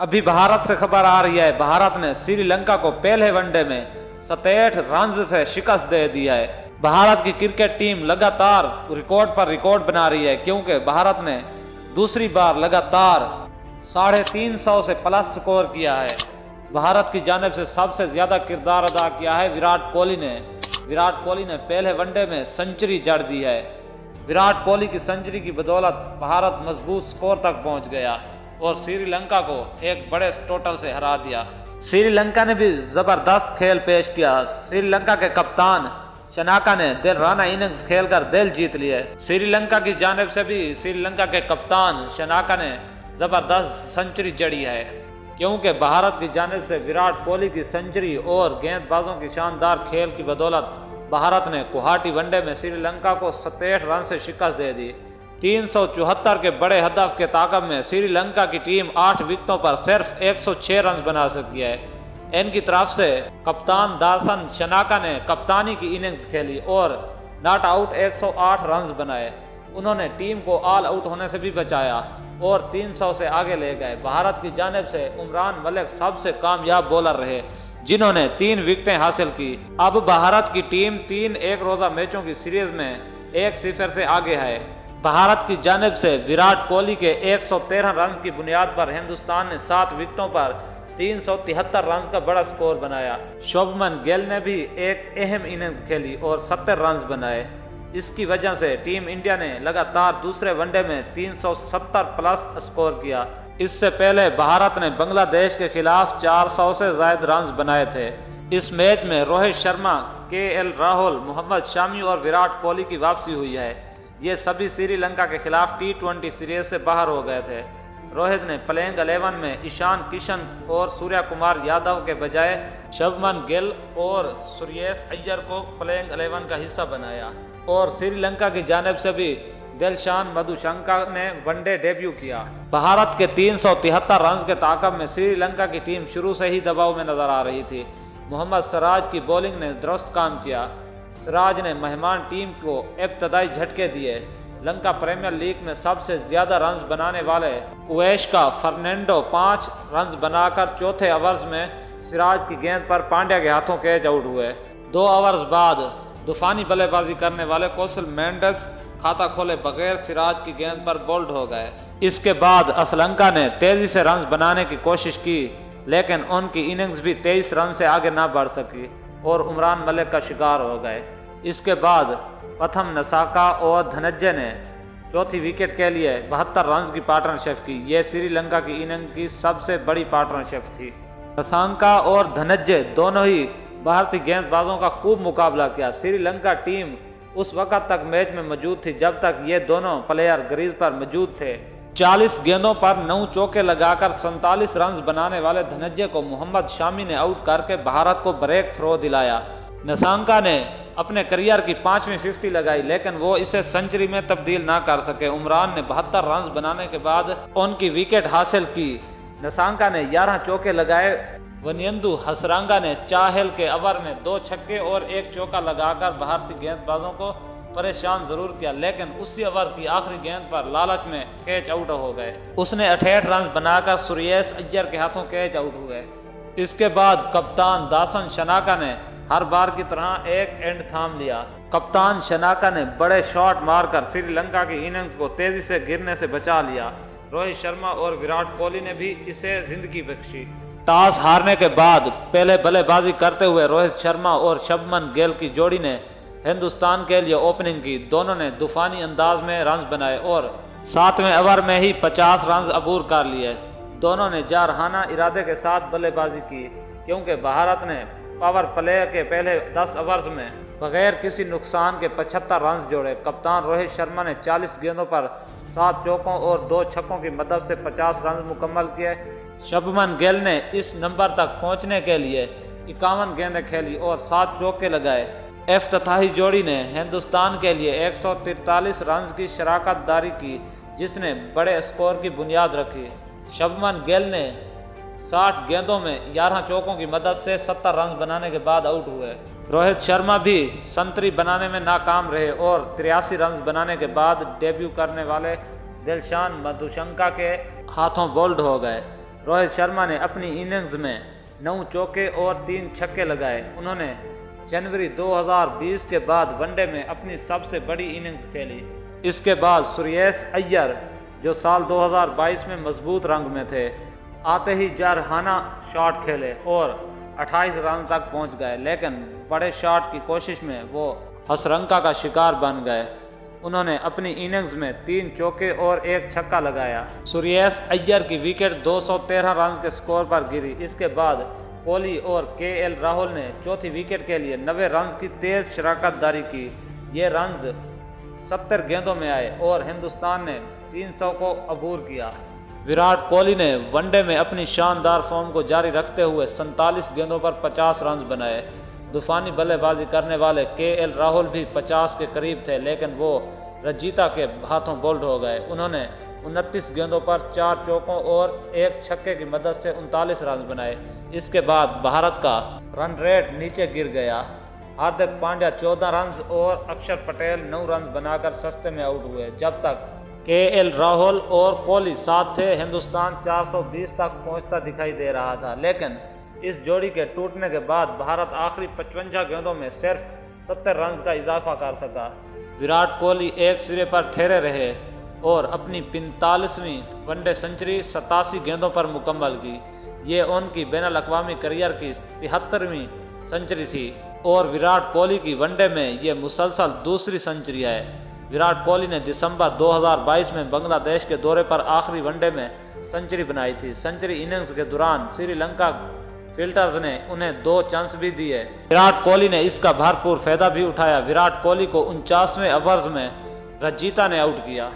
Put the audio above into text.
अभी भारत से खबर आ रही है, भारत ने श्रीलंका को पहले वनडे में 67 रन से शिकस्त दे दिया है। भारत की क्रिकेट टीम लगातार रिकॉर्ड पर रिकॉर्ड बना रही है, क्योंकि भारत ने दूसरी बार लगातार 350 से प्लस स्कोर किया है। भारत की जानिब से सबसे ज्यादा किरदार अदा किया है विराट कोहली ने। विराट कोहली ने पहले वनडे में सेंचुरी जड़ दी है। विराट कोहली की सेंचुरी की बदौलत भारत मजबूत स्कोर तक पहुंच गया और श्रीलंका को एक बड़े टोटल से हरा दिया। श्रीलंका ने भी जबरदस्त खेल पेश किया। श्रीलंका के कप्तान शनाका ने दिलराना इनिंग्स खेलकर दिल जीत लिए। श्रीलंका की जानिब से भी श्रीलंका के कप्तान शनाका ने जबरदस्त सेंचुरी जड़ी है, क्योंकि भारत की जानिब से विराट कोहली की सेंचुरी और गेंदबाजों की शानदार खेल की बदौलत भारत ने गुवाहाटी वनडे में श्रीलंका को 67 रन से शिकस्त दे दी। 374 के बड़े हदफ के ताकब में श्रीलंका की टीम 8 विकेटों पर सिर्फ 106 रन बना सकी है। इनकी तरफ से कप्तान दासन शनाका ने कप्तानी की इनिंग्स खेली और नॉट आउट 108 रन बनाए। उन्होंने टीम को ऑल आउट होने से भी बचाया और 300 से आगे ले गए। भारत की जानिब से उमरान मलिक सबसे कामयाब बॉलर रहे, जिन्होंने 3 विकेटें हासिल की। अब भारत की टीम 3 एक रोजा मैचों की सीरीज में 1-0 से आगे है। भारत की जानिब से विराट कोहली के 113 रन की बुनियाद पर हिंदुस्तान ने 7 विकेटों पर 373 रन का बड़ा स्कोर बनाया। शुभमन गिल ने भी एक अहम इनिंग्स खेली और 70 रन बनाए। इसकी वजह से टीम इंडिया ने लगातार दूसरे वनडे में 370 प्लस स्कोर किया। इससे पहले भारत ने बांग्लादेश के खिलाफ 400 से ज्यादा रन बनाए थे। इस मैच में रोहित शर्मा, केएल राहुल, मोहम्मद शामी और विराट कोहली की वापसी हुई है। ये सभी श्रीलंका के खिलाफ T20 सीरीज से बाहर हो गए थे। रोहित ने प्लेइंग 11 में ईशान किशन और सूर्य कुमार यादव के बजाय शुभमन गिल और श्रेयस अय्यर को प्लेइंग 11 का हिस्सा बनाया। और श्रीलंका की जानिब से भी दिलशान मधुशंका ने वनडे डेब्यू किया। भारत के 373 रन के ताकब में श्रीलंका की टीम शुरू से ही दबाव में नजर आ रही थी। मोहम्मद सिराज की बॉलिंग ने दुरुस्त काम किया। सिराज ने मेहमान टीम को इब्तदाई झटके दिए। लंका प्रीमियर लीग में सबसे ज्यादा रन बनाने वाले उवैश का फर्नांडो 5 रन बनाकर चौथे ओवर्स में सिराज की गेंद पर पांड्या के हाथों कैच आउट हुए। 2 ओवर्स बाद तूफानी बल्लेबाजी करने वाले कौशल मेंडिस खाता खोले बगैर सिराज की गेंद पर बोल्ड हो गए। इसके बाद श्रीलंका ने तेजी से रन बनाने की कोशिश की, लेकिन उनकी इनिंग्स भी 23 रन से आगे ना बढ़ सकी और उमरान मलिक का शिकार हो गए। इसके बाद प्रथम नसाका और धनंजय ने चौथी विकेट के लिए 72 रन की पार्टनरशिप की। यह श्रीलंका की इनिंग की सबसे बड़ी पार्टनरशिप थी। नसाका और धनंजय दोनों ही भारतीय गेंदबाजों का खूब मुकाबला किया। श्रीलंका टीम उस वक्त तक मैच में मौजूद थी जब तक ये दोनों प्लेयर क्रीज पर मौजूद थे। 40 गेंदों पर 9 चौके लगाकर 47 रन बनाने वाले धनंजय को मोहम्मद शामी ने आउट करके भारत को ब्रेक थ्रो दिलाया। नसाका ने अपने करियर की 5वीं 50 लगाई, लेकिन वो इसे सेंचुरी में तब्दील ना कर सके। उमरान ने 72 रन बनाने के बाद उनकी विकेट हासिल की। नसाका ने 11 चौके लगाए। वनिंदु हसरंगा ने चाहल के ओवर में 2 छक्के और 1 चौका लगाकर भारतीय गेंदबाजों को परेशान जरूर किया, लेकिन उसी ओवर की आखिरी गेंद पर लालच में कैच आउट हो गए। उसने 68 रन बनाकर श्रेयस अय्यर के हाथों कैच आउट हुए। इसके बाद कप्तान दासन शनाका ने हर बार की तरह एक एंड थाम लिया। कप्तान शनाका ने बड़े शॉट मारकर श्रीलंका की इनिंग्स को तेजी से गिरने से बचा लिया। रोहित शर्मा और विराट कोहली ने भी इसे जिंदगी बख्शी। टॉस हारने के बाद पहले बल्लेबाजी करते हुए रोहित शर्मा और शुभमन गिल की जोड़ी ने हिंदुस्तान के लिए ओपनिंग की। दोनों ने तूफानी अंदाज में रन बनाए और 7वें ओवर में ही 50 रन अबूर कर लिए। दोनों ने जारहाना इरादे के साथ बल्लेबाजी की, क्योंकि भारत ने पावर प्ले के पहले 10 ओवर्स में बगैर किसी नुकसान के 75 रन जोड़े। कप्तान रोहित शर्मा ने 40 गेंदों पर 7 चौकों और 2 छक्कों की मदद से 50 रन मुकम्मल किए। शुभमन गिल ने इस नंबर तक पहुंचने के लिए 51 गेंदें खेली और 7 चौके लगाए। इफ्तिताही जोड़ी ने हिंदुस्तान के लिए 143 रन की शराकतदारी की, जिसने बड़े स्कोर की बुनियाद रखी। शुभमन गिल ने 60 गेंदों में 11 चौकों की मदद से 70 रन बनाने के बाद आउट हुए। रोहित शर्मा भी सेंचुरी बनाने में नाकाम रहे और 83 रन बनाने के बाद डेब्यू करने वाले दिलशान मधुशंका के हाथों बोल्ड हो गए। रोहित शर्मा ने अपनी इनिंग्स में 9 चौके और 3 छक्के लगाए। उन्होंने जनवरी 2020 के बाद वनडे में अपनी सबसे बड़ी इनिंग्स खेली। इसके बाद श्रेयस अय्यर, जो साल 2022 में मजबूत रंग में थे, आते ही जारहाना शॉट खेले और 28 रन तक पहुंच गए, लेकिन बड़े शॉट की कोशिश में वो हसरंका का शिकार बन गए। उन्होंने अपनी इनिंग्स में 3 चौके और 1 छक्का लगाया। श्रेयस अय्यर की विकेट 213 रन के स्कोर पर गिरी। इसके बाद कोहली और केएल राहुल ने चौथी विकेट के लिए 90 रन की तेज शराकतदारी की। ये रन 70 गेंदों में आए और हिंदुस्तान ने 300 को अबूर किया। विराट कोहली ने वनडे में अपनी शानदार फॉर्म को जारी रखते हुए 47 गेंदों पर 50 रन बनाए। तूफानी बल्लेबाजी करने वाले केएल राहुल भी 50 के करीब थे, लेकिन वो रजीता के हाथों बोल्ड हो गए। उन्होंने 29 गेंदों पर 4 चौकों और 1 छक्के की मदद से 39 रन बनाए। इसके बाद भारत का रन रेट नीचे गिर गया। हार्दिक पांड्या 14 रन और अक्षर पटेल 9 रन बनाकर सस्ते में आउट हुए। जब तक केएल राहुल और कोहली साथ थे, हिंदुस्तान 420 तक पहुंचता दिखाई दे रहा था, लेकिन इस जोड़ी के टूटने के बाद भारत आखिरी 55 गेंदों में सिर्फ 70 रन का इजाफा कर सका। विराट कोहली एक सिरे पर ठहरे रहे और अपनी 45वीं वनडे सेंचुरी 87 गेंदों पर मुकम्मल की। ये उनकी बैनुल-अक़वामी करियर की 73वीं सेंचुरी थी और विराट कोहली की वनडे में ये मुसलसल दूसरी सेंचुरी है। विराट कोहली ने दिसंबर 2022 में बांग्लादेश के दौरे पर आखिरी वनडे में सेंचुरी बनाई थी। सेंचुरी इनिंग्स के दौरान श्रीलंका फील्डर्स ने उन्हें 2 चांस भी दिए। विराट कोहली ने इसका भरपूर फायदा भी उठाया। विराट कोहली को 49वें ओवर में रजीता ने आउट किया।